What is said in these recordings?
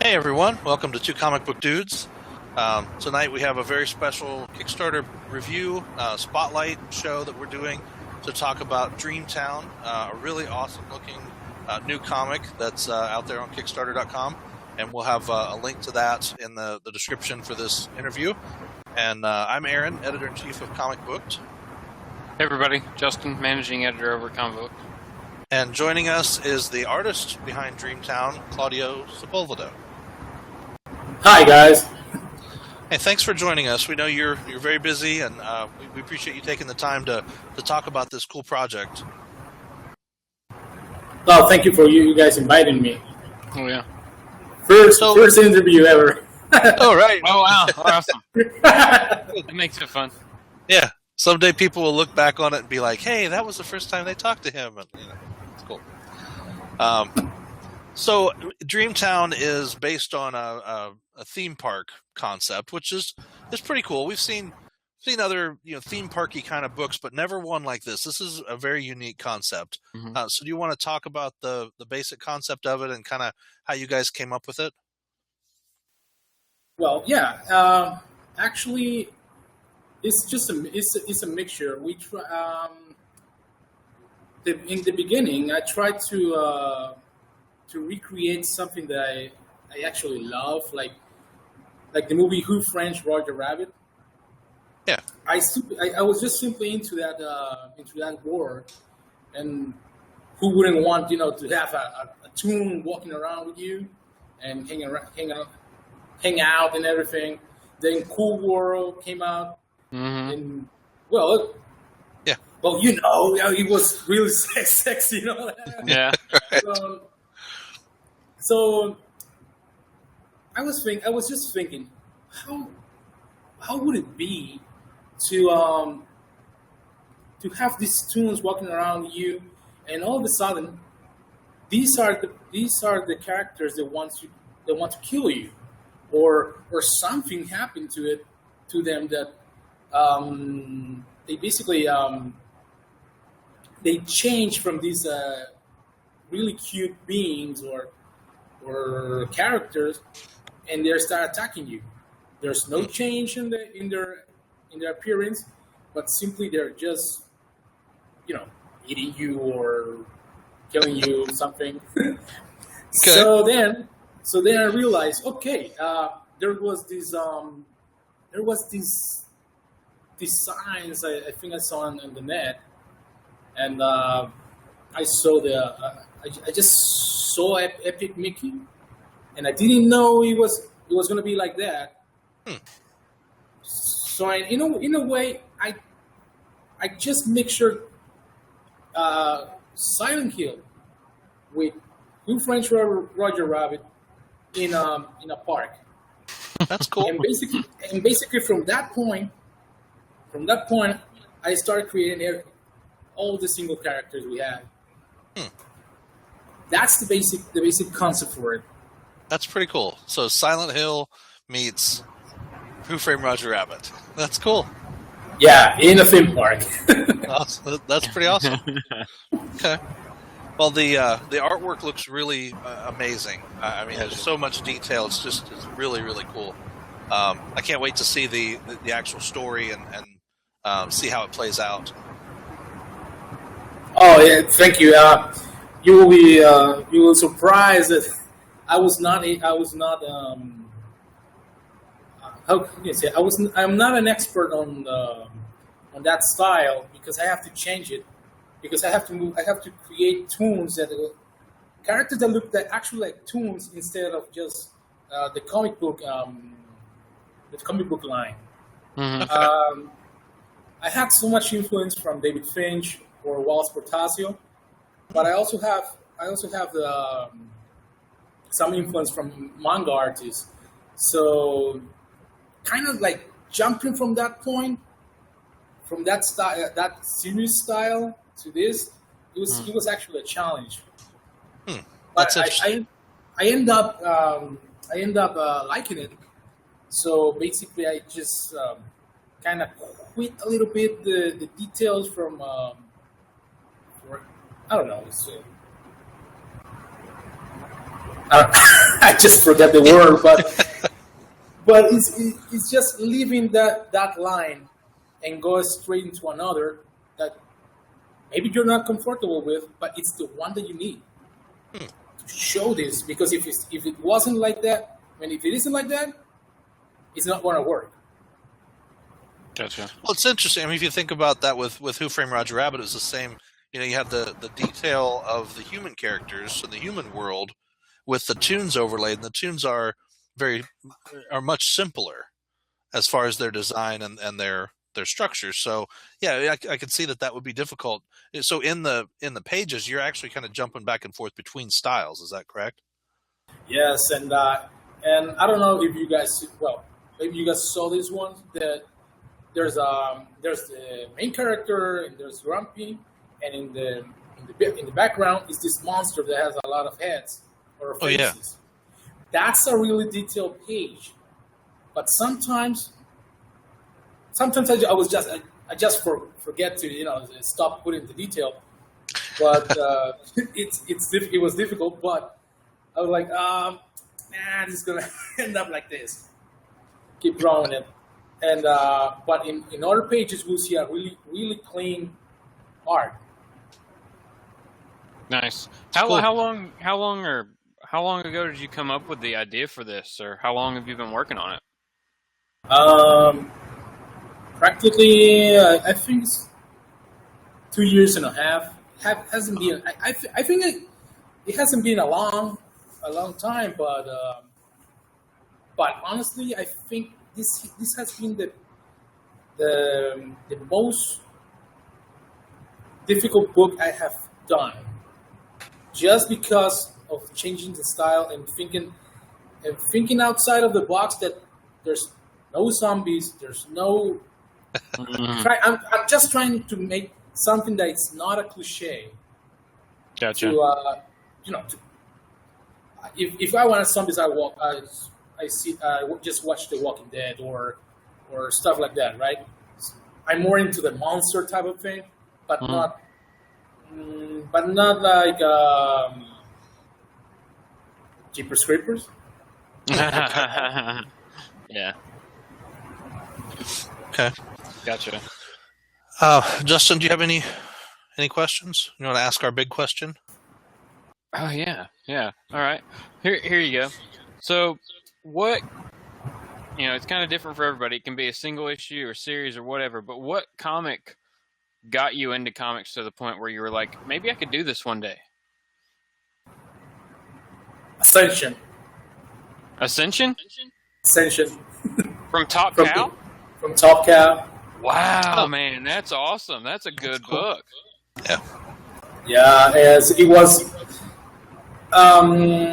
Hey everyone, welcome to Two Comic Book Dudes. Tonight we have a very special Kickstarter review spotlight show that we're doing to talk about Dreamtown, a really awesome looking new comic that's out there on Kickstarter.com. And we'll have a link to that in the description for this interview. And I'm Aaron, editor-in-chief of Comic Booked. Hey everybody, Justin, managing editor over Comic Book. And joining us is the artist behind Dreamtown, Claudio Sepulveda. Hi guys. Hey, thanks for joining us. We know you're very busy, and we appreciate you taking the time to talk about this cool project. Well, thank you for you guys inviting me. Oh yeah. First interview ever. Oh right. Oh wow, awesome. That makes it fun. Yeah. Someday people will look back on it and be like, "Hey, that was the first time they talked to him," and it's cool. So Dreamtown is based on a theme park concept, which is pretty cool. We've seen other theme parky kind of books, but never one like this. This is a very unique concept. Mm-hmm. So do you want to talk about the basic concept of it and kind of how you guys came up with it? Well, yeah. Actually, it's just a mixture. In the beginning, I tried to recreate something that I actually love, like the movie Who Framed Roger Rabbit. Yeah. I was just simply into that world, and who wouldn't want to have a toon walking around with you and hang out and everything. Then Cool World came out, and well, yeah. Well, it was really sexy, Yeah. Right. So I was just thinking, how would it be to have these toons walking around you, and all of a sudden, these are the characters that want to kill you, or something happened to them that they basically they change from these really cute beings or characters, and they start attacking you. There's no change in their appearance, but simply they're just eating you or killing you something. Okay. So then I realized, okay, there was these signs I think I saw on the net, and I saw I just saw Epic Mickey, and I didn't know it was going to be like that. So in a way, I just mixtured Silent Hill with Who Framed Roger Rabbit in a park. That's cool. And basically from that point, I started creating all the single characters we have. That's the basic concept for it. That's pretty cool. So Silent Hill meets Who Framed Roger Rabbit. That's cool. Yeah, in a theme park. That's pretty awesome. Okay. Well, the artwork looks really amazing. I mean, there's so much detail. It's really, really cool. I can't wait to see the actual story and see how it plays out. Oh yeah, thank you. You will surprised that I was not. How can you say? I'm not an expert on that style, because I have to change it, because I have to create toons characters that actually like toons instead of just the comic book line. Mm-hmm. I had so much influence from David Finch or Wallace Portasio, but I also have some influence from manga artists. So kind of like jumping from that point, from that style, that series style to this, it was actually a challenge. But I end up liking it. So basically, I just kind of quit a little bit the details from. I don't know. I just forget the word, but it's just leaving that line and go straight into another that maybe you're not comfortable with, but it's the one that you need to show this. Because if it wasn't like that, if it isn't like that, it's not going to work. Gotcha. Well, it's interesting. I mean, if you think about that with Who Framed Roger Rabbit, it was the same. You know, you have the detail of the human characters and the human world with the tunes overlaid, and the tunes are much simpler as far as their design and their structures. So yeah, I can see that would be difficult. So in the pages, you're actually kind of jumping back and forth between styles. Is that correct? Yes, and I don't know if you guys, maybe you guys saw this one. That there's the main character and there's Grumpy, and in the background is this monster that has a lot of heads or faces. Oh, yeah. That's a really detailed page, but sometimes I just forget to stop putting the detail, but it was difficult. But I was like, this is gonna end up like this. Keep drawing it, and but in other pages we'll see a really really clean art. Nice. Cool. How long ago did you come up with the idea for this, or how long have you been working on it? Practically, I think it's 2 years and a half. Hasn't been. I think it hasn't been a long time, but honestly, I think this has been the most difficult book I have done, just because of changing the style and thinking outside of the box. That there's no zombies, there's no. I'm just trying to make something that is not a cliche. Gotcha. If I want zombies, I just watch The Walking Dead or stuff like that, right? I'm more into the monster type of thing, but not like Jeepers Creepers. Yeah. Okay. Gotcha. Justin, do you have any questions? You want to ask our big question? Oh yeah. All right. Here you go. So, what? It's kind of different for everybody. It can be a single issue or series or whatever. But what comic got you into comics to the point where you were like, maybe I could do this one day? Ascension. Ascension? From Top Cow? From Top Cow. Wow, man, that's awesome. That's a good book. Yeah. Yeah, as it was. I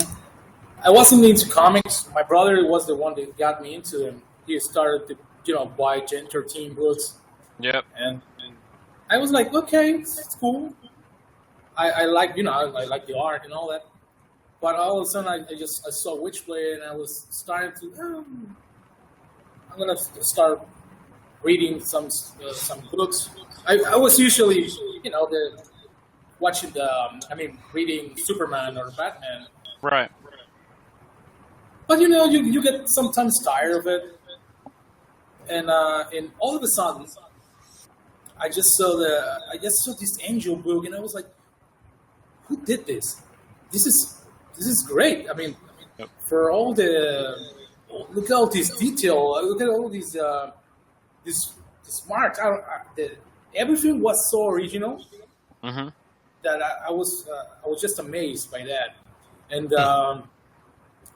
wasn't into comics. My brother was the one that got me into them. He started to, buy Gen 13 books. Yep. And I was like, okay, it's cool. I like, I like the art and all that. But all of a sudden, I saw Witchblade, and I was starting to. I'm gonna start reading some books. I was usually, reading Superman or Batman. Right. But you get sometimes tired of it, and all of a sudden, I just saw this Angel book, and I was like, who did this? This is great. I mean, Yep. For all look at all this detail. Look at all these this marks. Everything was so original that I was just amazed by that. And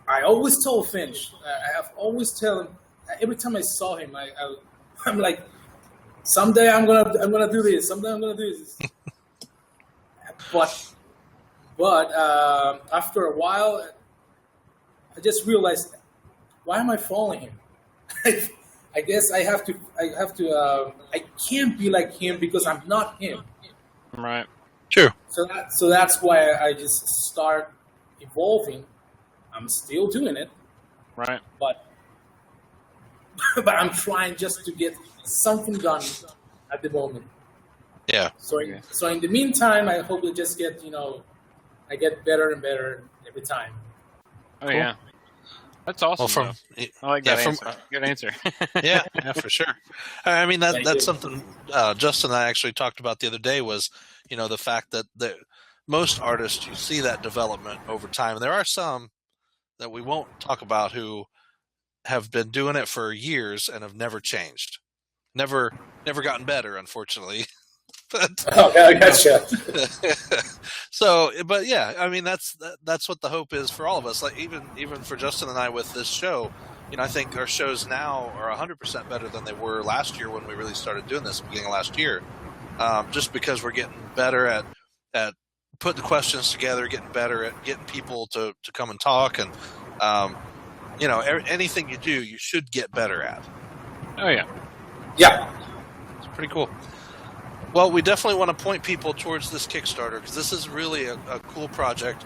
I always told Finch. I have always tell him every time I saw him. I'm like, someday I'm gonna do this. Someday I'm gonna do this. But after a while, I just realized, why am I following him? I guess I have to. I can't be like him because I'm not him. Right. Sure. So that's why I just start evolving. I'm still doing it. Right. But I'm trying just to get something done at the moment. Yeah. So in the meantime, I hope to just get I get better and better every time. Oh, cool. Yeah. That's awesome. Well, from I like that answer. Good answer. yeah, for sure. I mean Thank that's you. something Justin and I actually talked about the other day was, the fact that most artists, you see that development over time. And there are some that we won't talk about who have been doing it for years and have never changed, never gotten better, unfortunately. But Okay, I gotcha. so, but yeah, I mean that's what the hope is for all of us. Like even for Justin and I with this show, I think our shows now are 100% better than they were last year when we really started doing this, beginning of last year. Just because we're getting better at putting the questions together, getting better at getting people to come and talk, and anything you do, you should get better at. Oh yeah, Yeah. It's pretty cool. Well, we definitely want to point people towards this Kickstarter because this is really a cool project.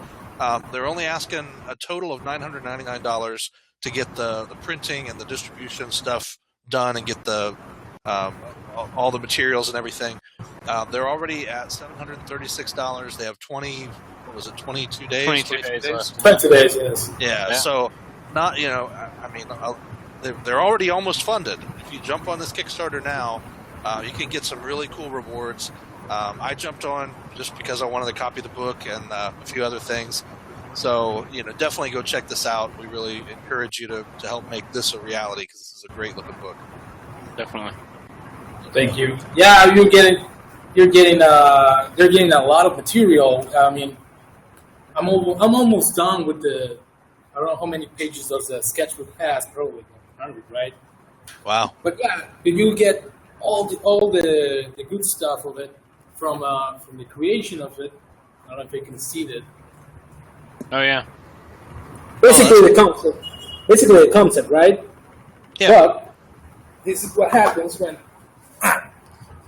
They're only asking a total of $999 to get the printing and the distribution stuff done and get the all the materials and everything. They're already at $736. They have 22 days? 22 days left. 20 days, yes. Yeah, so not, I mean, they're already almost funded. If you jump on this Kickstarter now, you can get some really cool rewards. I jumped on just because I wanted to copy the book and a few other things. So, definitely go check this out. We really encourage you to help make this a reality because this is a great looking book. Definitely. Thank you. Yeah, they're getting a lot of material. I mean, I'm almost done with I don't know how many pages does the sketchbook has, probably 100, right? Wow. But yeah, you get all the good stuff of it from the creation of it. I don't know if you can see that. Oh yeah. Basically the concept, right? Yeah. But this is what happens when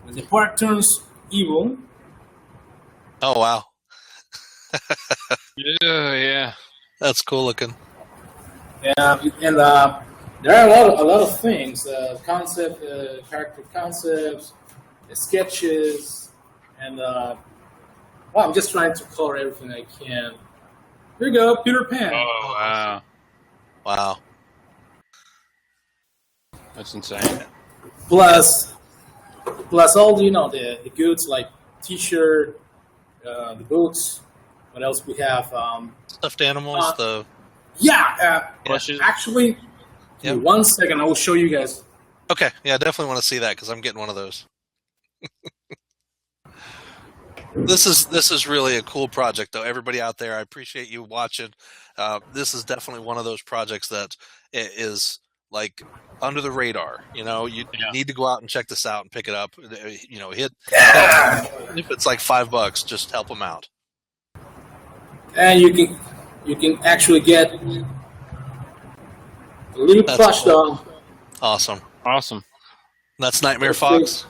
the park turns evil. Oh, wow. Yeah. That's cool looking. Yeah, and there are a lot of things, character concepts, sketches, and I'm just trying to color everything I can. Here you go, Peter Pan. Oh wow. Wow. That's insane. Plus all the goods like T-shirt, the boots. What else we have? Stuffed animals, Plushes. Actually, Yep. 1 second, I will show you guys. Okay, yeah, I definitely want to see that because I'm getting one of those. This is really a cool project, though. Everybody out there, I appreciate you watching. This is definitely one of those projects that is like under the radar. You need to go out and check this out and pick it up. Hit if it's like $5, just help them out. And you can actually get a little plush cool. dog. Awesome. That's Nightmare Fox.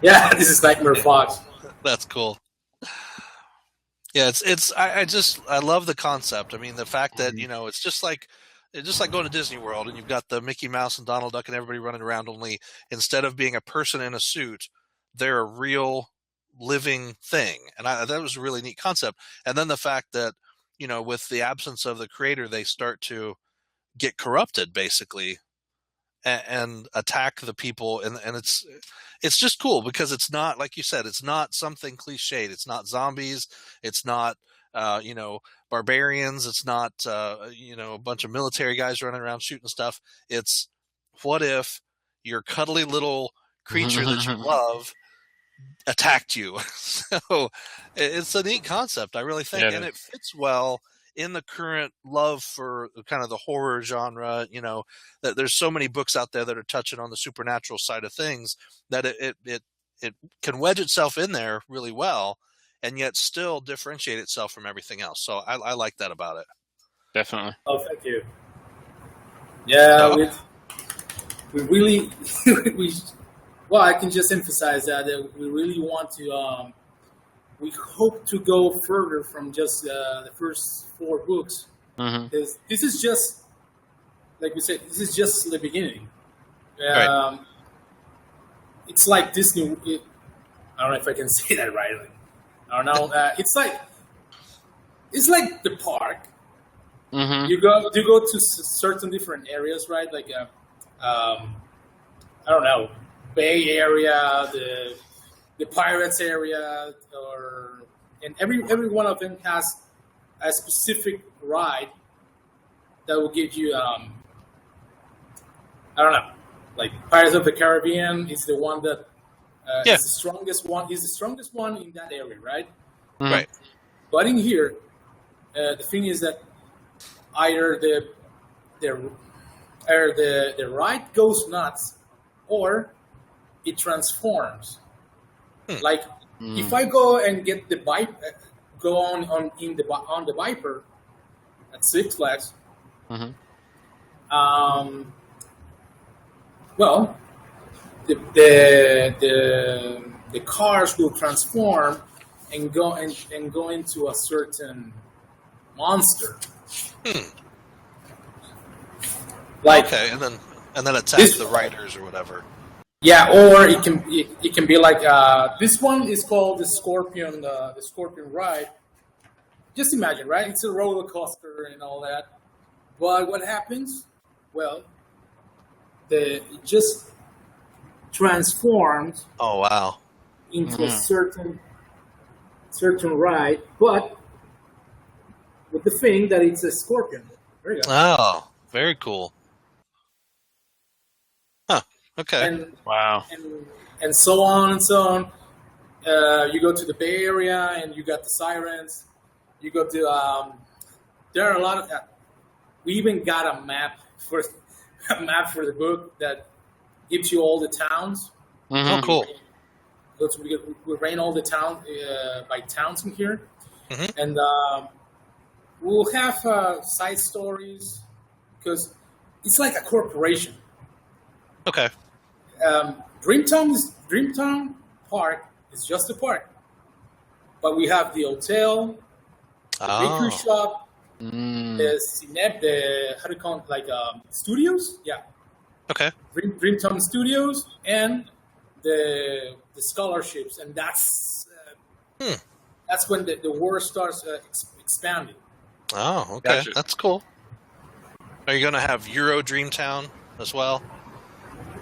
Yeah, this is Nightmare Fox. That's cool. Yeah, I love the concept. I mean, the fact that it's just like going to Disney World and you've got the Mickey Mouse and Donald Duck and everybody running around. Only instead of being a person in a suit, they're a real living thing, and that was a really neat concept. And then the fact that with the absence of the creator, they start to get corrupted, basically, and attack the people, and it's just cool because it's not, like you said, it's not something cliched. It's not zombies. It's not barbarians. It's not a bunch of military guys running around shooting stuff. It's what if your cuddly little creature that you love attacked you? So it's a neat concept, I really think, and it fits well in the current love for kind of the horror genre. That there's so many books out there that are touching on the supernatural side of things that it can wedge itself in there really well and yet still differentiate itself from everything else. So I like that about it. Definitely. Oh, thank you. Yeah, we really well, I can just emphasize that we really want to. We hope to go further from just the first 4 books. Because this is just, like we said, this is just the beginning. Right. It's like Disney. I don't know if I can say that right. I don't know. It's like the park, Mm-hmm. You go to certain different areas, right? Like I don't know, Bay Area, the Pirates area, and every one of them has a specific ride that will give you I don't know, like Pirates of the Caribbean is the one that is the strongest one. Is the strongest one in that area, right? Mm-hmm. Right. But in here, the thing is that either the ride goes nuts, or it transforms. Like if I go and get the go on the Viper at Six Flags. Mm-hmm. Well, the cars will transform and go into a certain monster. Like Okay, and then attack the riders or whatever. yeah, or it can be like this one is called the Scorpion ride. Just imagine, right? It's a roller coaster and all that. But what happens? Well, it just transforms Oh wow. into a certain ride, but with the thing that it's a scorpion. There you go. Oh, very cool. Huh. Okay. And Wow. and so on and so on. You go to the Bay Area and you got the sirens. You go to there are a lot of. We even got a map for the book that gives you all the towns. Mm-hmm. Oh, cool. We ran all the by towns in here, and we'll have side stories because it's like a corporation. Okay. Dreamtown Park is just a park, but we have the hotel, the bakery shop, the how do you call it, like studios? Yeah. Okay. Dreamtown Studios and the scholarships, and that's when the war starts expanding. Oh, okay. Gotcha. That's cool. Are you going to have Euro Dreamtown as well?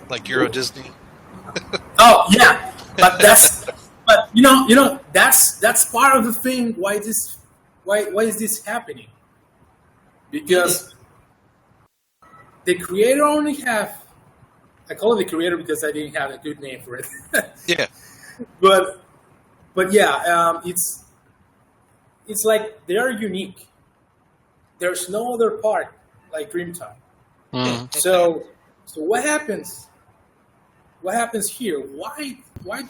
Like Euro Disney? Oh yeah, but you know that's part of the thing. Why is this happening? Because the creator only have. I call it the creator because I didn't have a good name for it. Yeah. But yeah, it's like they are unique. There's no other park like Dreamtime. So what happens? What happens here? Why do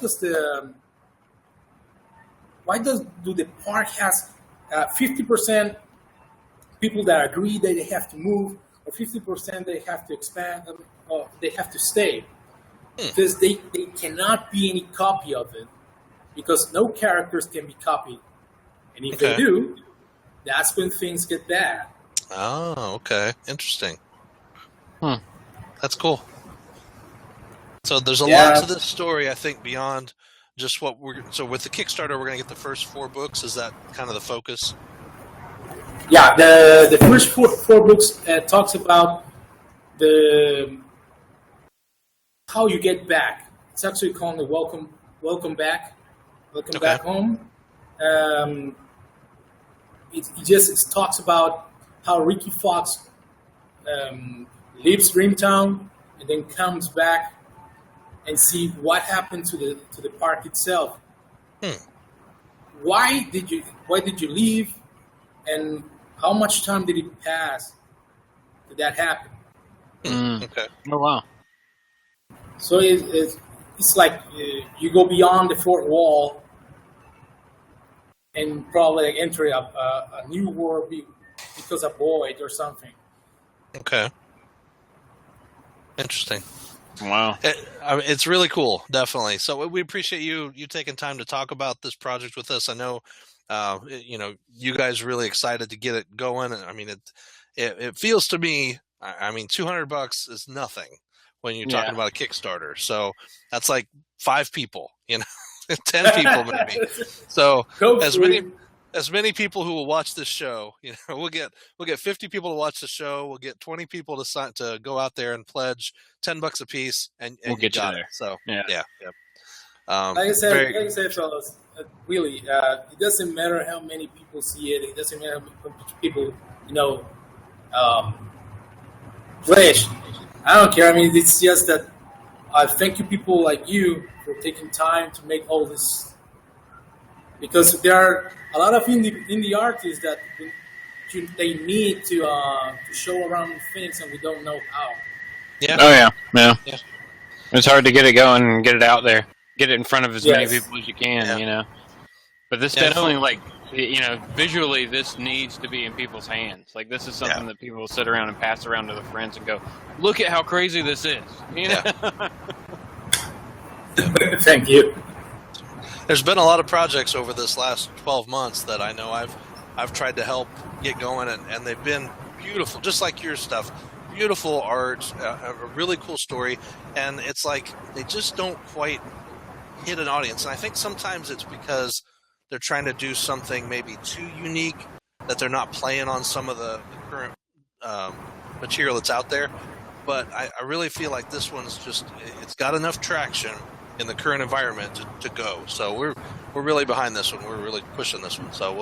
the park has 50% people that agree that they have to move, or 50% they have to expand, or they have to stay? Because they cannot be any copy of it, because no characters can be copied, and if they do, that's when things get bad. Oh, okay. Interesting. That's cool. So there's a lot to this story, I think, beyond just what so with the Kickstarter, we're going to get the first 4 books. Is that kind of the focus? Yeah, the first four books talks about how you get back. It's actually called the welcome back home. It just talks about how Ricky Fox leaves Dreamtown and then comes back and see what happened to the park itself. Why did you leave, and how much time did it pass did that happen? Okay. Oh wow. So it's like you go beyond the fourth wall and probably enter a new world because of void or something. Okay. Interesting. Wow. It's really cool, definitely. So we appreciate you taking time to talk about this project with us. I know, you guys are really excited to get it going. I mean, it feels to me, I mean, $200 is nothing when you're talking about a Kickstarter. So that's like 5 people, 10 people maybe. So as many people who will watch this show. We'll get 50 people to watch the show. We'll get 20 people to go out there and pledge $10 a piece, and We'll you get you got there. it. So Yeah. Like I said, fellas, really, it doesn't matter how many people see it. It doesn't matter how many people, pledge. I don't care. I mean, it's just that I thank you, people like you, for taking time to make all this. Because there are a lot of indie artists that they need to show around in Phoenix, and we don't know how. Yeah. Oh yeah. It's hard to get it going and get it out there, get it in front of as many Yes. people as you can. Yeah. But this definitely, visually, this needs to be in people's hands. Like, this is something that people will sit around and pass around to their friends and go, "Look at how crazy this is." Thank you. There's been a lot of projects over this last 12 months that I know I've tried to help get going, and they've been beautiful, just like your stuff. Beautiful art, a really cool story, and it's like they just don't quite hit an audience. And I think sometimes it's because they're trying to do something maybe too unique, that they're not playing on some of the current material that's out there. But I really feel like this one's it's got enough traction in the current environment to go. So we're really behind this one. We're really pushing this one. So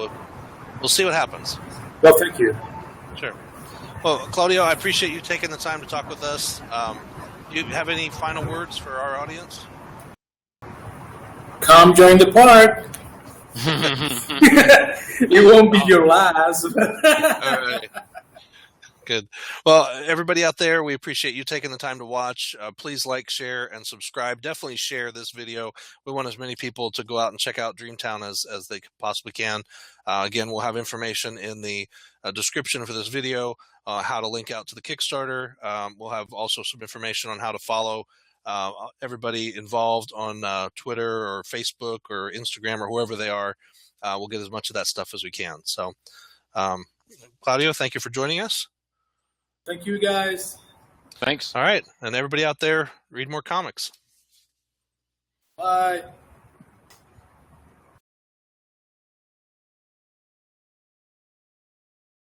we'll see what happens. Well, thank you. Sure. Well, Claudio, I appreciate you taking the time to talk with us. Do you have any final words for our audience? Come join the park. It won't be your last. All right. Good. Well, everybody out there, we appreciate you taking the time to watch. Please like, share, and subscribe. Definitely share this video. We want as many people to go out and check out Dreamtown as they possibly can. Again, we'll have information in the description for this video, how to link out to the Kickstarter. We'll have also some information on how to follow everybody involved on Twitter or Facebook or Instagram or whoever they are. We'll get as much of that stuff as we can. So, Claudio, thank you for joining us. Thank you, guys. Thanks. All right. And everybody out there, read more comics. Bye.